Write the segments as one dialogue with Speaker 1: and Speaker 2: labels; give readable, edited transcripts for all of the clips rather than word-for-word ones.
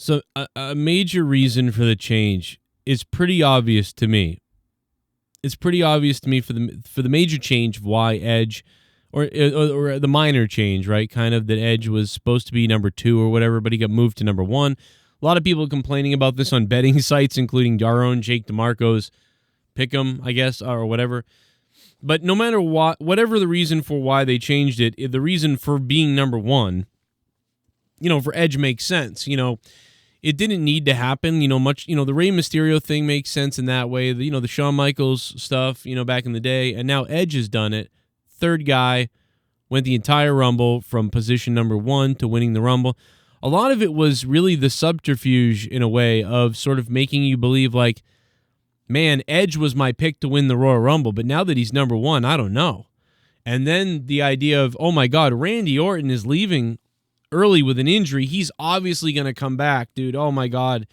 Speaker 1: So a major reason for the change is pretty obvious to me. It's pretty obvious to me for the major change of why Edge, or the minor change, right? Kind of that Edge was supposed to be number 2 or whatever, but he got moved to number 1. A lot of people complaining about this on betting sites, including our own Jake DeMarco's Pick'em, I guess, or whatever. But no matter what, whatever the reason for why they changed it, the reason for being number 1, for Edge makes sense. It didn't need to happen, much, the Rey Mysterio thing makes sense in that way. The Shawn Michaels stuff, back in the day, and now Edge has done it. Third guy, went the entire Rumble from position number 1 to winning the Rumble. A lot of it was really the subterfuge in a way of sort of making you believe like, man, Edge was my pick to win the Royal Rumble, but now that he's number 1, I don't know. And then the idea of, oh my God, Randy Orton is leaving early with an injury. He's obviously going to come back, dude. Oh my God.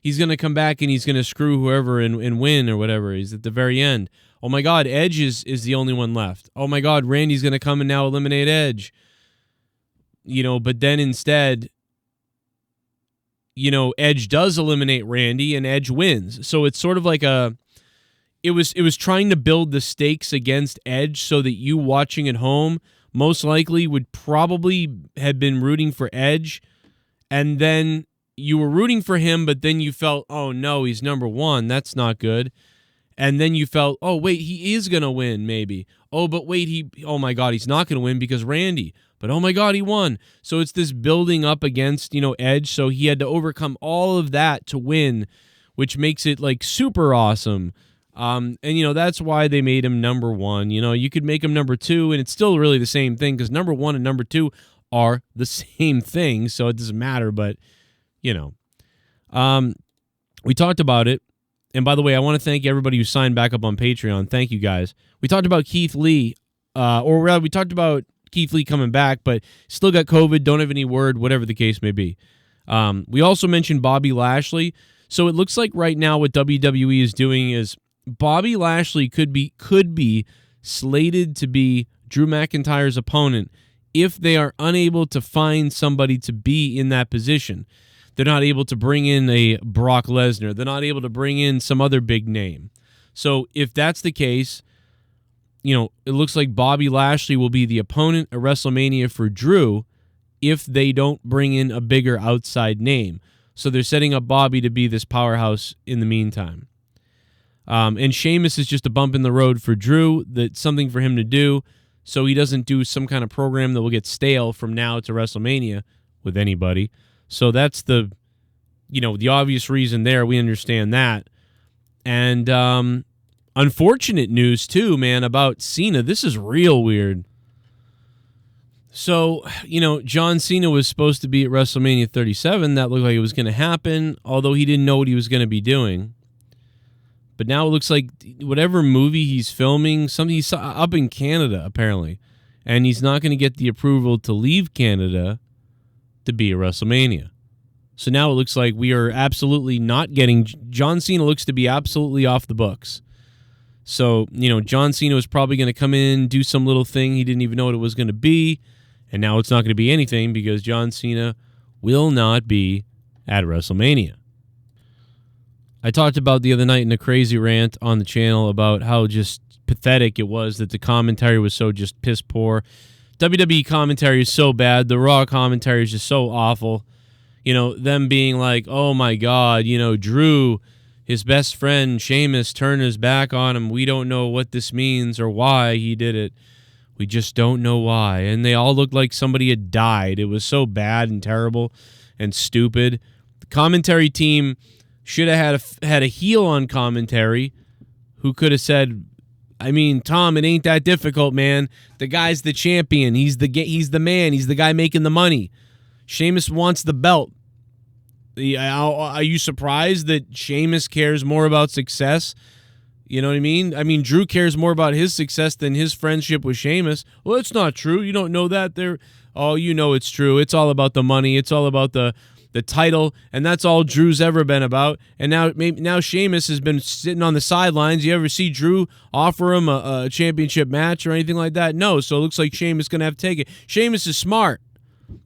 Speaker 1: He's going to come back and he's going to screw whoever and win or whatever. He's at the very end. Oh my God, Edge is the only one left. Oh my God, Randy's going to come and now eliminate Edge. But then instead, Edge does eliminate Randy and Edge wins. So it's sort of like it was trying to build the stakes against Edge so that you watching at home most likely would probably have been rooting for Edge, and then you were rooting for him, but then you felt, oh no, he's number 1. That's not good. And then you felt, oh wait, he is going to win maybe. Oh, but wait, oh my God, he's not going to win because Randy. But oh my God, he won. So it's this building up against, Edge. So he had to overcome all of that to win, which makes it like super awesome. And that's why they made him number 1. You could make him number 2 and it's still really the same thing because number 1 and number 2 are the same thing. So it doesn't matter, but we talked about it. And by the way, I want to thank everybody who signed back up on Patreon. Thank you guys. We talked about Keith Lee, or rather we talked about Keith Lee coming back, but still got COVID, don't have any word, whatever the case may be. We also mentioned Bobby Lashley. So it looks like right now what WWE is doing is Bobby Lashley could be slated to be Drew McIntyre's opponent if they are unable to find somebody to be in that position. They're not able to bring in a Brock Lesnar. They're not able to bring in some other big name. So if that's the case, it looks like Bobby Lashley will be the opponent at WrestleMania for Drew if they don't bring in a bigger outside name. So they're setting up Bobby to be this powerhouse in the meantime. And Sheamus is just a bump in the road for Drew. That's something for him to do so he doesn't do some kind of program that will get stale from now to WrestleMania with anybody. So that's the obvious reason there. We understand that. And unfortunate news, too, man, about Cena. This is real weird. So, John Cena was supposed to be at WrestleMania 37. That looked like it was going to happen, although he didn't know what he was going to be doing. But now it looks like whatever movie he's filming, he's up in Canada, apparently. And he's not going to get the approval to leave Canada to be at WrestleMania. So now it looks like we are absolutely not getting... John Cena looks to be absolutely off the books. So, John Cena was probably going to come in, do some little thing. He didn't even know what it was going to be. And now it's not going to be anything because John Cena will not be at WrestleMania. I talked about the other night in a crazy rant on the channel about how just pathetic it was that the commentary was so just piss poor. WWE commentary is so bad. The Raw commentary is just so awful. Them being like, oh my God, Drew, his best friend, Sheamus, turned his back on him. We don't know what this means or why he did it. We just don't know why. And they all looked like somebody had died. It was so bad and terrible and stupid. The commentary team should have had a heel on commentary who could have said, Tom, it ain't that difficult, man. The guy's the champion. He's the man. He's the guy making the money. Sheamus wants the belt. Are you surprised that Sheamus cares more about success? You know what I mean? Drew cares more about his success than his friendship with Sheamus. Well, it's not true. You don't know that. It's true. It's all about the money. It's all about the title, and that's all Drew's ever been about. And now Sheamus has been sitting on the sidelines. You ever see Drew offer him a championship match or anything like that? No, so it looks like Sheamus is going to have to take it. Sheamus is smart.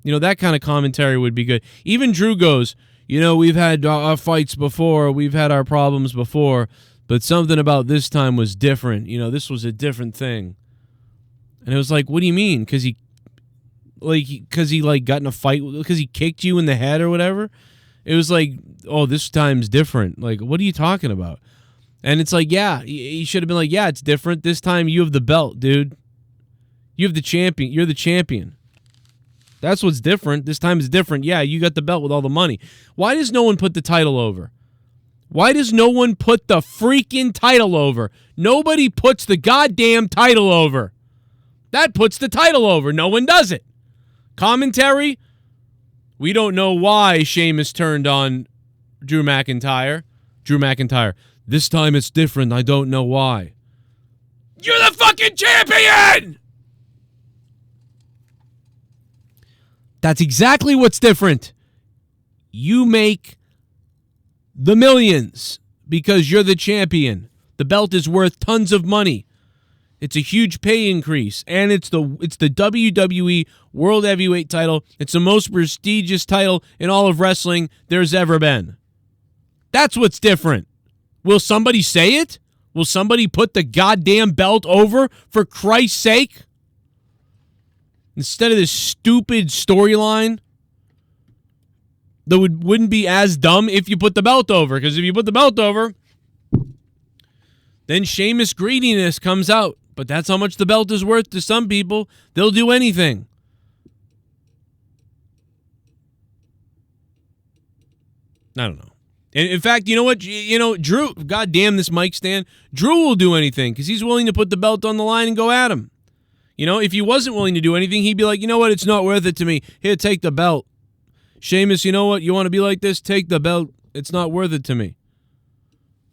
Speaker 1: That kind of commentary would be good. Even Drew goes, we've had our fights before, we've had our problems before, but something about this time was different. This was a different thing. And it was like, what do you mean? Because he got in a fight, because he kicked you in the head or whatever? It was like, oh, this time's different. Like, what are you talking about? And it's like, yeah, he should have been like, yeah, it's different. This time you have the belt, dude. You have the champion. You're the champion. That's what's different. This time is different. Yeah, you got the belt with all the money. Why does no one put the title over? Why does no one put the freaking title over? Nobody puts the goddamn title over. That puts the title over. No one does it. Commentary, we don't know why Sheamus turned on Drew McIntyre. This time it's different. I don't know why. You're the fucking champion! That's exactly what's different. You make the millions because you're the champion. The belt is worth tons of money. It's a huge pay increase, and it's the WWE World Heavyweight title. It's the most prestigious title in all of wrestling there's ever been. That's what's different. Will somebody say it? Will somebody put the goddamn belt over, for Christ's sake? Instead of this stupid storyline that wouldn't be as dumb if you put the belt over. Because if you put the belt over, then Sheamus' greediness comes out. But that's how much the belt is worth to some people. They'll do anything. I don't know. In fact, you know what? Drew, goddamn this mic stand. Drew will do anything because he's willing to put the belt on the line and go at him. If he wasn't willing to do anything, he'd be like, you know what? It's not worth it to me. Here, take the belt. Sheamus, you know what? You want to be like this? Take the belt. It's not worth it to me.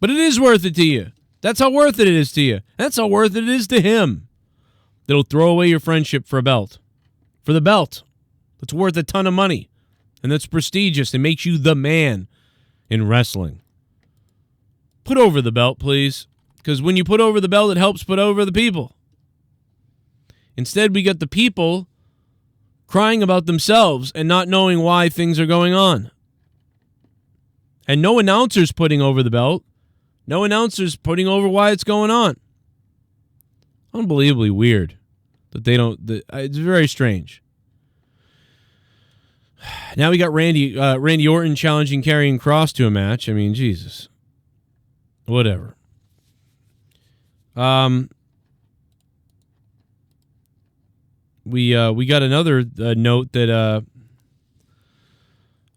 Speaker 1: But it is worth it to you. That's how worth it is to you. That's how worth it is to him. That'll throw away your friendship for a belt. For the belt. That's worth a ton of money. And that's prestigious. It makes you the man in wrestling. Put over the belt, please. Because when you put over the belt, it helps put over the people. Instead, we got the people crying about themselves and not knowing why things are going on. And no announcer's putting over the belt. No announcer's putting over why it's going on. Unbelievably weird that they don't. It's very strange. Now we got Randy Orton challenging Karrion Kross to a match. I mean, Jesus. Whatever. We got another note that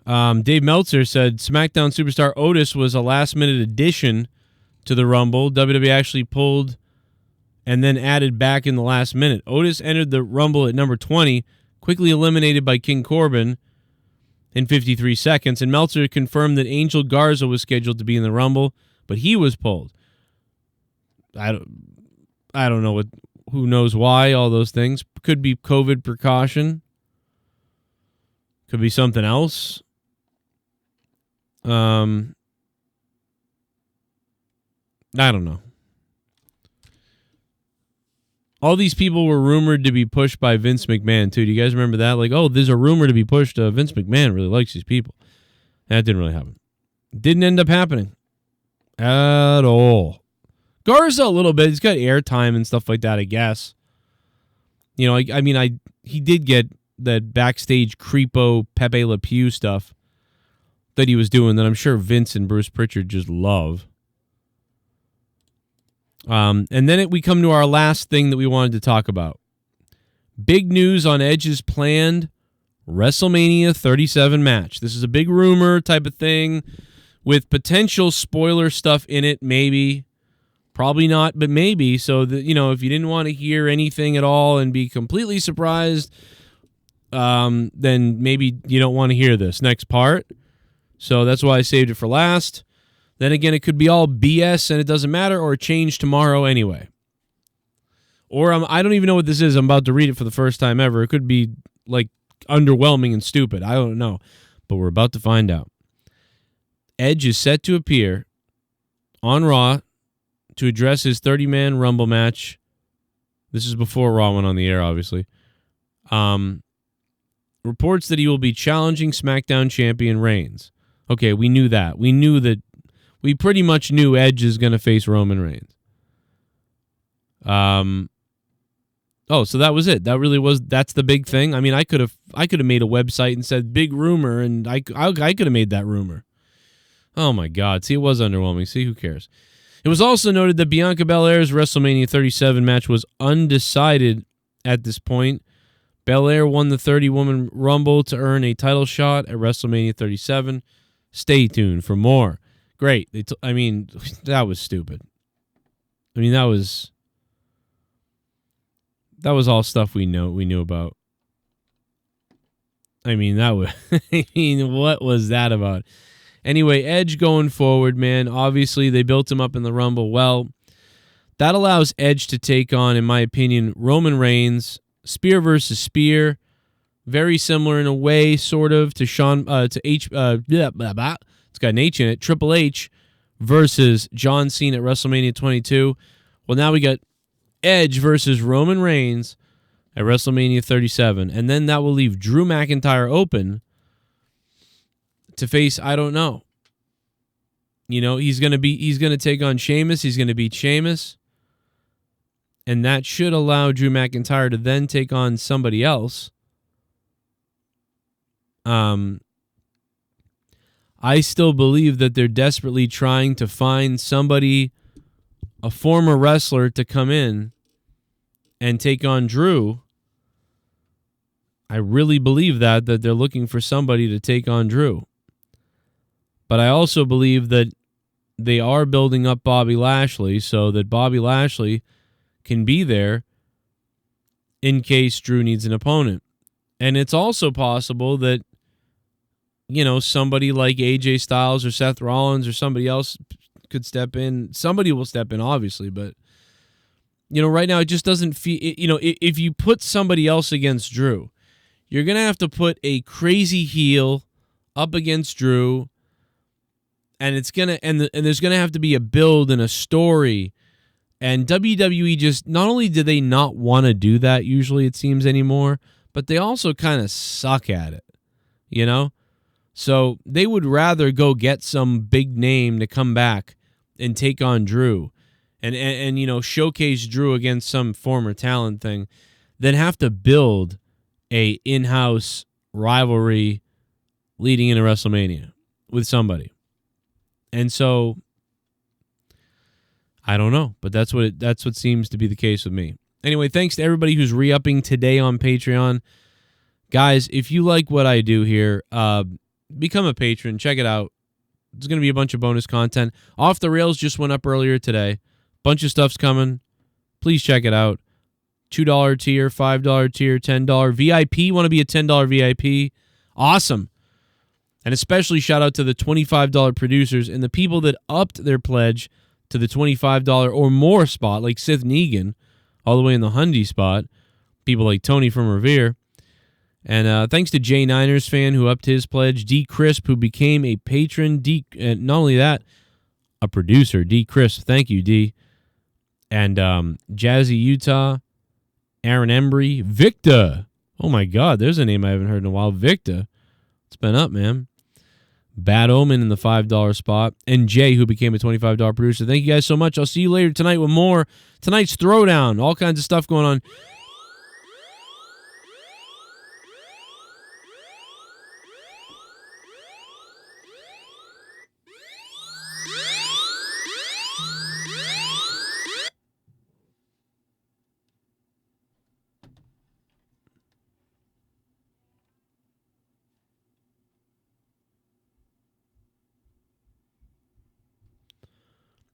Speaker 1: Dave Meltzer said SmackDown superstar Otis was a last-minute addition to the Rumble. WWE actually pulled and then added back in the last minute. Otis entered the Rumble at number 20, quickly eliminated by King Corbin in 53 seconds, and Meltzer confirmed that Angel Garza was scheduled to be in the Rumble, but he was pulled. I don't know who knows why, all those things. Could be COVID precaution. Could be something else. I don't know. All these people were rumored to be pushed by Vince McMahon, too. Do you guys remember that? Like, oh, there's a rumor to be pushed. Vince McMahon really likes these people. That didn't really happen. Didn't end up happening at all. Garza a little bit. He's got airtime and stuff like that, I guess. He did get that backstage creepo Pepe Le Pew stuff that he was doing that I'm sure Vince and Bruce Pritchard just love. And then we come to our last thing that we wanted to talk about. Big news on Edge's planned WrestleMania 37 match. This is a big rumor type of thing with potential spoiler stuff in it, maybe. Probably not, but maybe. So, that, if you didn't want to hear anything at all and be completely surprised, then maybe you don't want to hear this next part. So that's why I saved it for last. Then again, it could be all BS and it doesn't matter, or change tomorrow anyway. Or I don't even know what this is. I'm about to read it for the first time ever. It could be like underwhelming and stupid. I don't know. But we're about to find out. Edge is set to appear on Raw to address his 30-man Rumble match. This is before Raw went on the air, obviously. Reports that he will be challenging SmackDown champion Reigns. Okay, we knew that. We pretty much knew Edge is going to face Roman Reigns. Oh, so that was it. That's the big thing. I mean, I could have made a website and said big rumor, and I could have made that rumor. Oh my God. See, it was underwhelming. See, who cares? It was also noted that Bianca Belair's WrestleMania 37 match was undecided at this point. Belair won the 30-woman Rumble to earn a title shot at WrestleMania 37. Stay tuned for more. Great. I mean, that was stupid. I mean, that was all stuff we knew about. I mean, what was that about? Anyway, Edge going forward, man. Obviously, they built him up in the Rumble. Well, that allows Edge to take on, in my opinion, Roman Reigns, spear versus spear. Very similar in a way, sort of, to it's got an H in it. Triple H versus John Cena at WrestleMania 22. Well, now we got Edge versus Roman Reigns at WrestleMania 37. And then that will leave Drew McIntyre open to face, I don't know. You know, he's going to take on Sheamus. He's going to beat Sheamus. And that should allow Drew McIntyre to then take on somebody else. I still believe that they're desperately trying to find somebody, a former wrestler, to come in and take on Drew. I really believe that they're looking for somebody to take on Drew. But I also believe that they are building up Bobby Lashley so that Bobby Lashley can be there in case Drew needs an opponent. And it's also possible that, you know, somebody like AJ Styles or Seth Rollins or somebody else could step in. Somebody will step in, obviously, but, you know, right now it just doesn't feel, you know, if you put somebody else against Drew, you're going to have to put a crazy heel up against Drew. And it's gonna and there's gonna have to be a build and a story, and WWE just not only do they not want to do that usually it seems anymore, but they also kind of suck at it, you know. So they would rather go get some big name to come back and take on Drew, and you know, showcase Drew against some former talent thing, than have to build a in-house rivalry leading into WrestleMania with somebody. And so, I don't know, but that's what seems to be the case with me. Anyway, thanks to everybody who's re-upping today on Patreon. Guys, if you like what I do here, become a patron. Check it out. There's going to be a bunch of bonus content. Off the Rails just went up earlier today. Bunch of stuff's coming. Please check it out. $2 tier, $5 tier, $10 VIP. Want to be a $10 VIP? Awesome. And especially shout out to the $25 producers and the people that upped their pledge to the $25 or more spot, like Sith Negan, all the way in the Hyundai spot. People like Tony from Revere. And thanks to Jay Niners fan who upped his pledge. D. Crisp, who became a patron. And not only that, a producer. D. Crisp, thank you, D. And Jazzy Utah, Aaron Embry, Victor. Oh my God, there's a name I haven't heard in a while. Victor. It's been up, man. Bad Omen in the $5 spot. And Jay, who became a $25 producer. Thank you guys so much. I'll see you later tonight with more. Tonight's Throwdown. All kinds of stuff going on.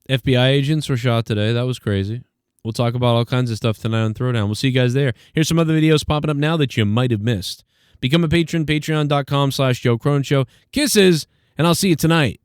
Speaker 1: FBI agents were shot today. That was crazy. We'll talk about all kinds of stuff tonight on Throwdown. We'll see you guys there. Here's some other videos popping up now that you might have missed. Become a patron, patreon.com/Joe Cronin Show. Kisses, and I'll see you tonight.